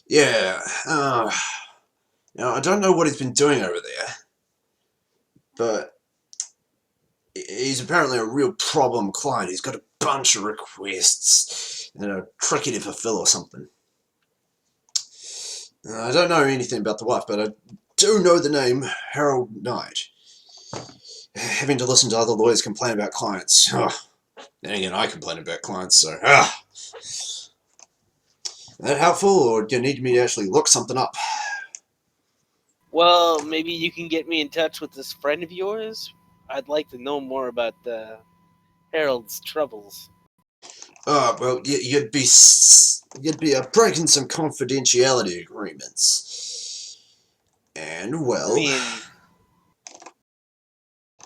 Yeah, I don't know what he's been doing over there, but he's apparently a real problem client. He's got a bunch of requests and a tricky to fulfill or something. I don't know anything about the wife, but I do know the name Harold Knight. Having to listen to other lawyers complain about clients. Oh, then again, I complain about clients, so... That helpful, or do you need me to actually look something up? Well, maybe you can get me in touch with this friend of yours. I'd like to know more about Harold's troubles. Well, you'd be breaking some confidentiality agreements, and I well, mean,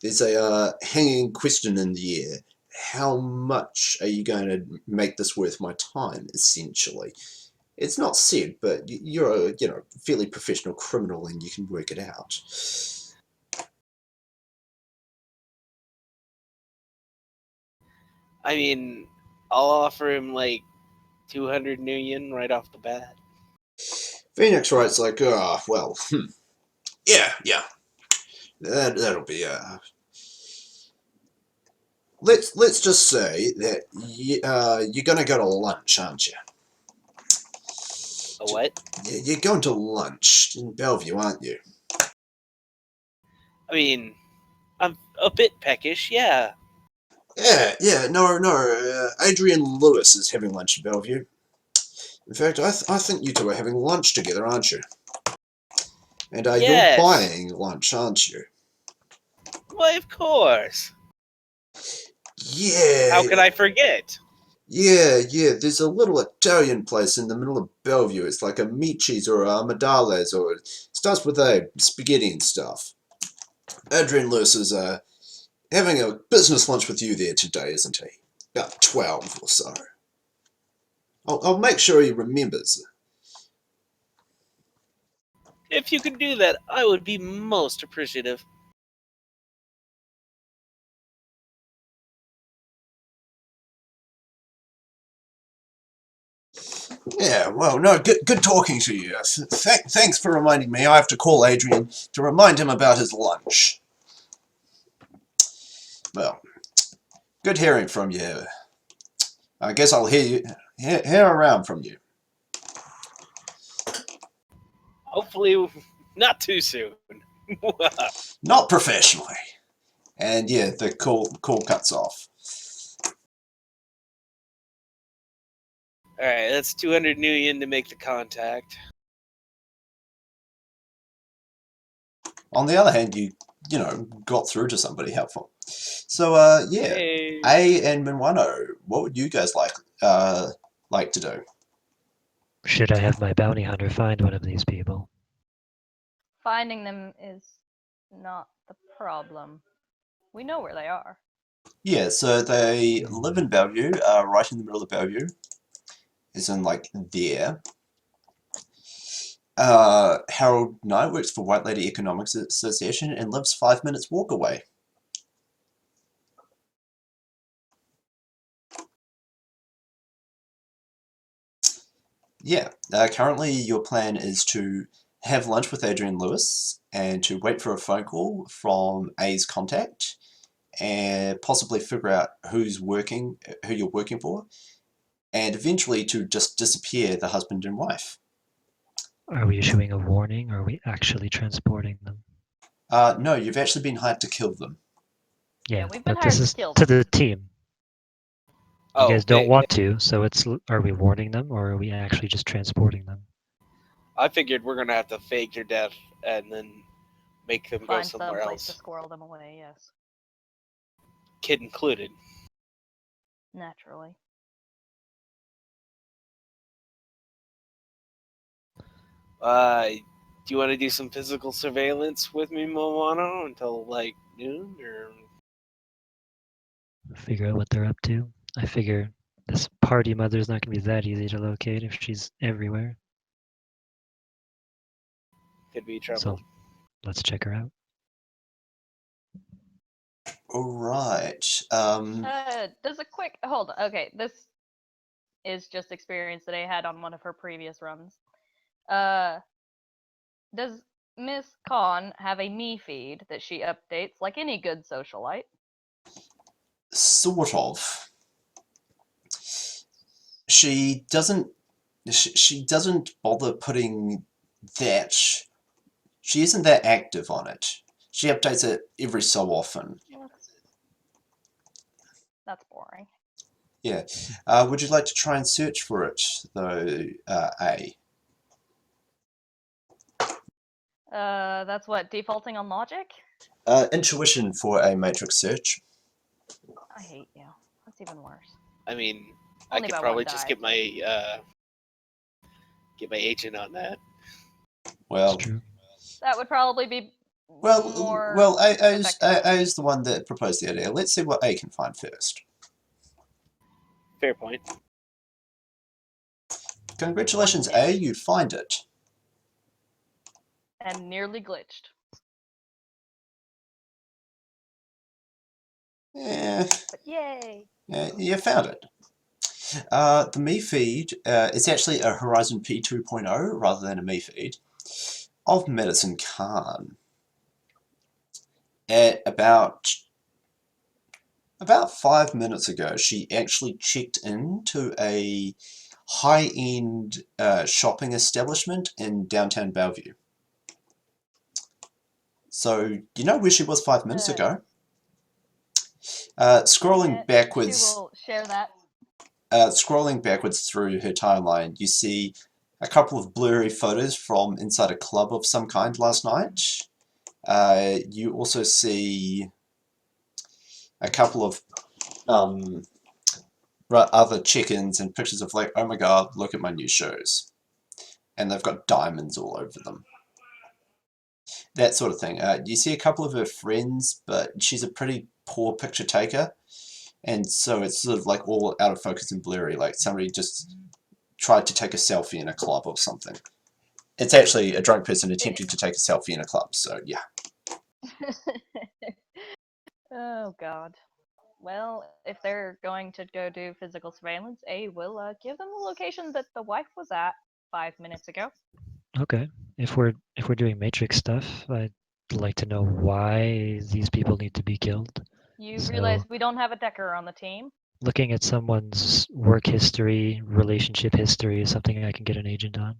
there's a hanging question in the air. How much are you going to make this worth my time? Essentially, it's not said, but you're a fairly professional criminal, and you can work it out. I'll offer him like 200 million right off the bat. Phoenix writes like, well, yeah, that'll be Let's just say that you're going to go to lunch, aren't you? A what? You're going to lunch in Bellevue, aren't you? I'm a bit peckish, yeah. Yeah. No. Adrian Lewis is having lunch in Bellevue. In fact, I think you two are having lunch together, aren't you? And you're Yes. buying lunch, aren't you? Why, of course. Yeah, How could I forget? yeah. There's a little Italian place in the middle of Bellevue. It's like a Mici's or a Amidales, or it starts with a spaghetti and stuff. Adrian Lewis is having a business lunch with you there today, isn't he? About 12 or so. I'll make sure he remembers. If you could do that, I would be most appreciative. Yeah, well, no, good talking to you. Thanks for reminding me. I have to call Adrian to remind him about his lunch. Well, good hearing from you. I guess I'll hear around from you. Hopefully, not too soon. Not professionally. And yeah, the call cuts off. Alright, that's 200 million to make the contact. On the other hand, you got through to somebody helpful. So yeah, Hey. A and Minwano, what would you guys like to do? Should I have my bounty hunter find one of these people? Finding them is not the problem. We know where they are. Yeah, so they live in Bellevue, right in the middle of Bellevue. Is in like there. Harold Knight works for White Lady Economics Association and lives 5 minutes walk away. Yeah, currently your plan is to have lunch with Adrian Lewis and to wait for a phone call from A's contact and possibly figure out who you're working for, and eventually to just disappear the husband and wife. Are we issuing a warning, or are we actually transporting them? No, you've actually been hired to kill them. Yeah, we've been but this hired is to kill to them. the team. You guys don't want to, so are we warning them, or are we actually just transporting them? I figured we're gonna have to fake their death and then make them go somewhere Find some place else. to squirrel them away, yes. Kid included. Naturally. Do you want to do some physical surveillance with me, Moana, until like noon, or? Figure out what they're up to. I figure this party mother's not gonna be that easy to locate if she's everywhere. Could be trouble. So let's check her out. All right. Does a quick hold. Okay, this is just experience that I had on one of her previous runs. Does Miss Khan have a me feed that she updates like any good socialite? Sort of. She doesn't. She doesn't bother putting that. She isn't that active on it. She updates it every so often. That's boring. Yeah. Would you like to try and search for it, though, A? That's what, defaulting on logic? Intuition for a matrix search. I hate you. That's even worse. I mean, Only I could by probably one just die, get my agent on that. Well, That's true. That would probably be more well, effective. A is the one that proposed the idea. Let's see what A can find first. Fair point. Congratulations, One A, hit. you find it. And nearly glitched. Yeah, But yay! you found it. The me feed is actually a Horizon P 2.0 rather than a me feed of Madison Khan. At about 5 minutes ago, she actually checked into a high-end shopping establishment in downtown Bellevue. So, you know where she was 5 minutes ago? Scrolling backwards. She will share that. Scrolling backwards through her timeline, you see a couple of blurry photos from inside a club of some kind last night. You also see a couple of other check-ins and pictures of like, oh my god, look at my new shows. And they've got diamonds all over them. That sort of thing. You see a couple of her friends, but she's a pretty poor picture taker. And so it's sort of like all out of focus and blurry, like somebody just tried to take a selfie in a club or something. It's actually a drunk person attempting to take a selfie in a club, so yeah. Oh god. Well, if they're going to go do physical surveillance, A will give them the location that the wife was at 5 minutes ago. Okay. If we're doing matrix stuff, I'd like to know why these people need to be killed. You So- realize we don't have a Decker on the team? Looking at someone's work history, relationship history is something I can get an agent on.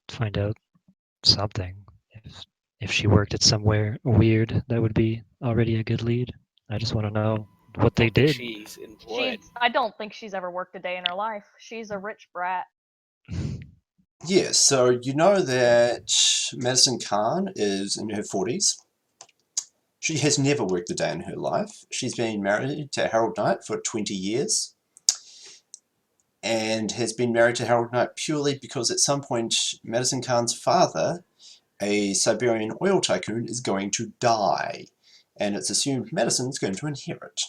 Find out something. If she worked at somewhere weird, that would be already a good lead. I just want to know what they did. She's employed. I don't think she's ever worked a day in her life. She's a rich brat. Yeah, so you know that Madison Khan is in her 40s. She has never worked a day in her life. She's been married to Harold Knight for 20 years. And has been married to Harold Knight purely because at some point Madison Khan's father, a Siberian oil tycoon, is going to die. And it's assumed Madison's going to inherit.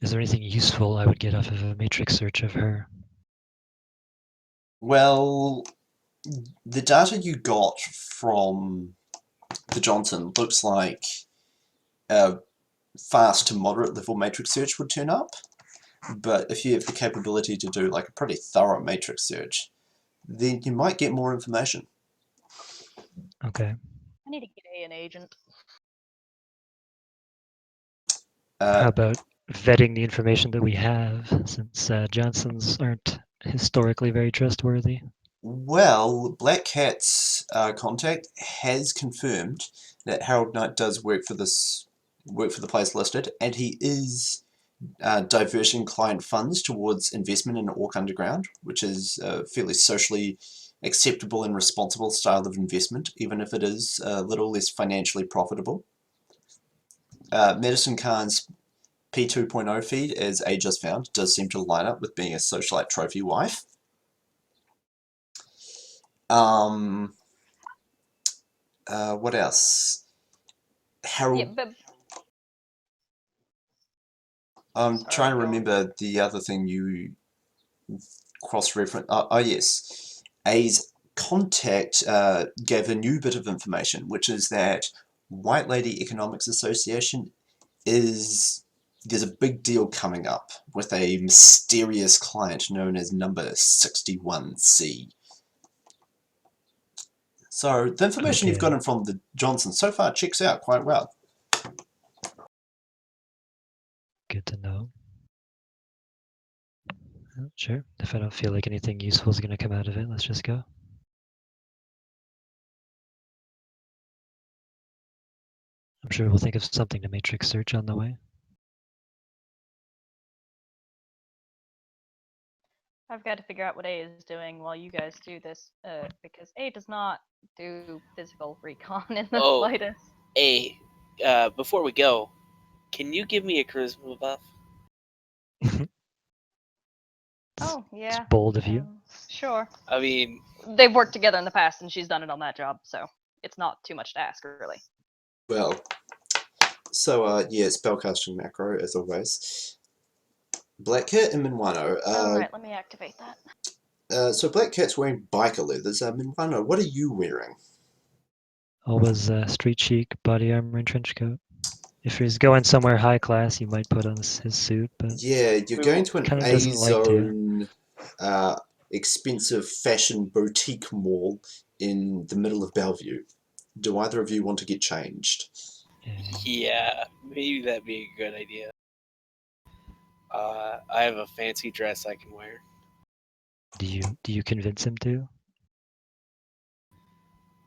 Is there anything useful I would get off of a matrix search of her? Well, the data you got from the Johnson looks like a fast to moderate level matrix search would turn up. But if you have the capability to do like a pretty thorough matrix search, then you might get more information. Okay. I need to get an agent. How about vetting the information that we have, since Johnsons aren't historically very trustworthy? Well, Black Cat's contact has confirmed that Harold Knight does work for the place listed, and he is diverting client funds towards investment in Orc Underground, which is a fairly socially acceptable and responsible style of investment, even if it is a little less financially profitable. Madison Khan's P 2.0 feed, as A just found, does seem to line up with being a socialite trophy wife. What else? Harold. Yeah, but I'm Sorry, trying to go on. remember the other thing you cross-reference. Oh yes, A's contact gave a new bit of information, which is that White Lady Economics Association is there's a big deal coming up with a mysterious client known as number 61C. So the information you've Okay. gotten from the Johnson so far checks out quite well. Good to know. Sure. If I don't feel like anything useful is going to come out of it, let's just go. I'm sure we'll think of something to matrix search on the way. I've got to figure out what A is doing while you guys do this, because A does not do physical recon in the Oh. slightest. Hey, before we go, can you give me a charisma buff? Oh, yeah. It's bold of you. Sure. I mean, They've worked together in the past, and she's done it on that job, so it's not too much to ask, really. Well, so yeah, spellcasting macro as always. Black Cat and Minwano. Alright, let me activate that. So Black Cat's wearing biker leathers. Minwano, what are you wearing? Always street chic, body armor and trench coat. If he's going somewhere high class, he might put on his suit, but Yeah, you're going to an Kinda doesn't like to. A-zone expensive fashion boutique mall in the middle of Bellevue. Do either of you want to get changed? yeah, maybe that'd be a good idea. I have a fancy dress I can wear. Do you convince him to?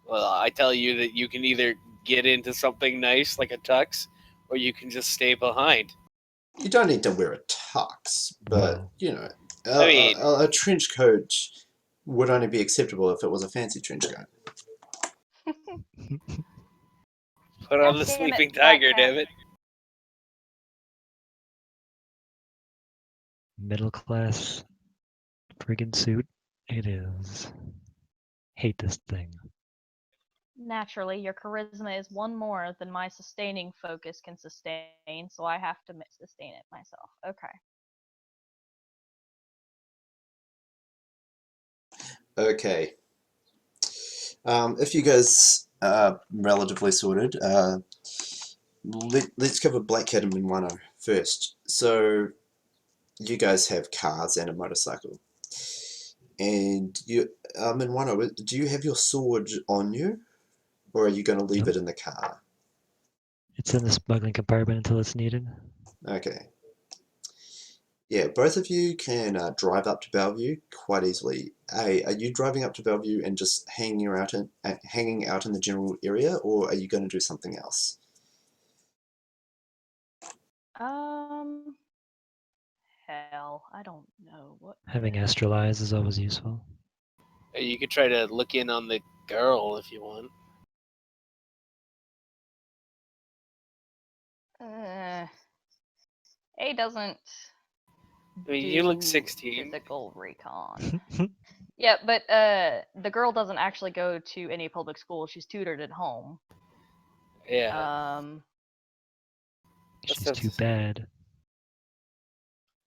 Well, I tell you that you can either get into something nice like a tux, or you can just stay behind. You don't need to wear a tux, but Well, you know, I mean- a trench coat would only be acceptable if it was a fancy trench coat. Put on God the damn it, sleeping Black tiger, Cat. damn it. middle class friggin' suit. It is. Hate this thing. Naturally, your charisma is one more than my sustaining focus can sustain, so I have to sustain it myself. Okay. Okay. If you guys are relatively sorted, let's cover Black Cat and Minwano first. So, you guys have cars and a motorcycle. And you, Minwano, do you have your sword on you? Or are you going to leave Nope. it in the car? It's in the smuggling compartment until it's needed. Okay. Yeah, both of you can drive up to Bellevue quite easily. A, are you driving up to Bellevue and just hanging out in the general area, or are you going to do something else? Hell, I don't know what. Having astral eyes is always useful. You could try to look in on the girl if you want. A doesn't. I mean, you look do 16. Physical recon. Yeah, but the girl doesn't actually go to any public school. She's tutored at home. Yeah. She's That's- too bad.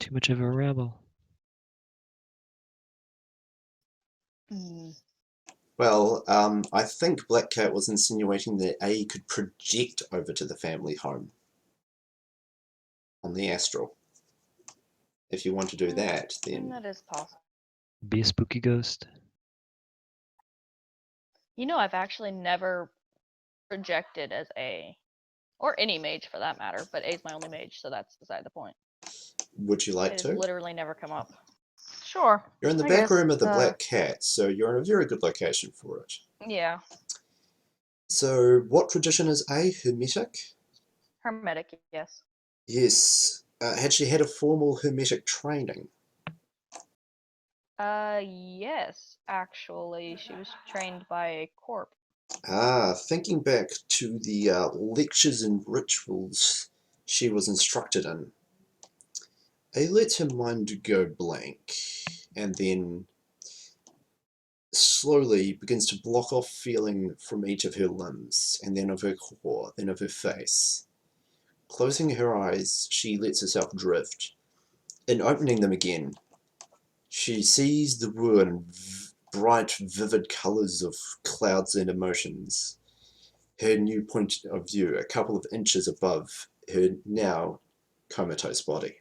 Too much of a rebel. Well, I think Black Cat was insinuating that A could project over to the family home on the astral. If you want to do that, then That is possible. Be a spooky ghost. You know, I've actually never projected as A, or any mage for that matter, but A's my only mage, so that's beside the point. would you like It has to? literally never come up. Sure. You're in the I back guess, room of the Black Cat, so you're in a very good location for it. Yeah. So, what tradition is A? Hermetic? Hermetic, yes. Yes. Had she had a formal Hermetic training? Yes, actually, she was trained by a corp. Thinking back to the lectures and rituals she was instructed in, A lets her mind go blank, and then slowly begins to block off feeling from each of her limbs, and then of her core, then of her face. Closing her eyes, she lets herself drift. In opening them again, she sees the world in bright, vivid colours of clouds and emotions. Her new point of view, a couple of inches above her now, comatose body.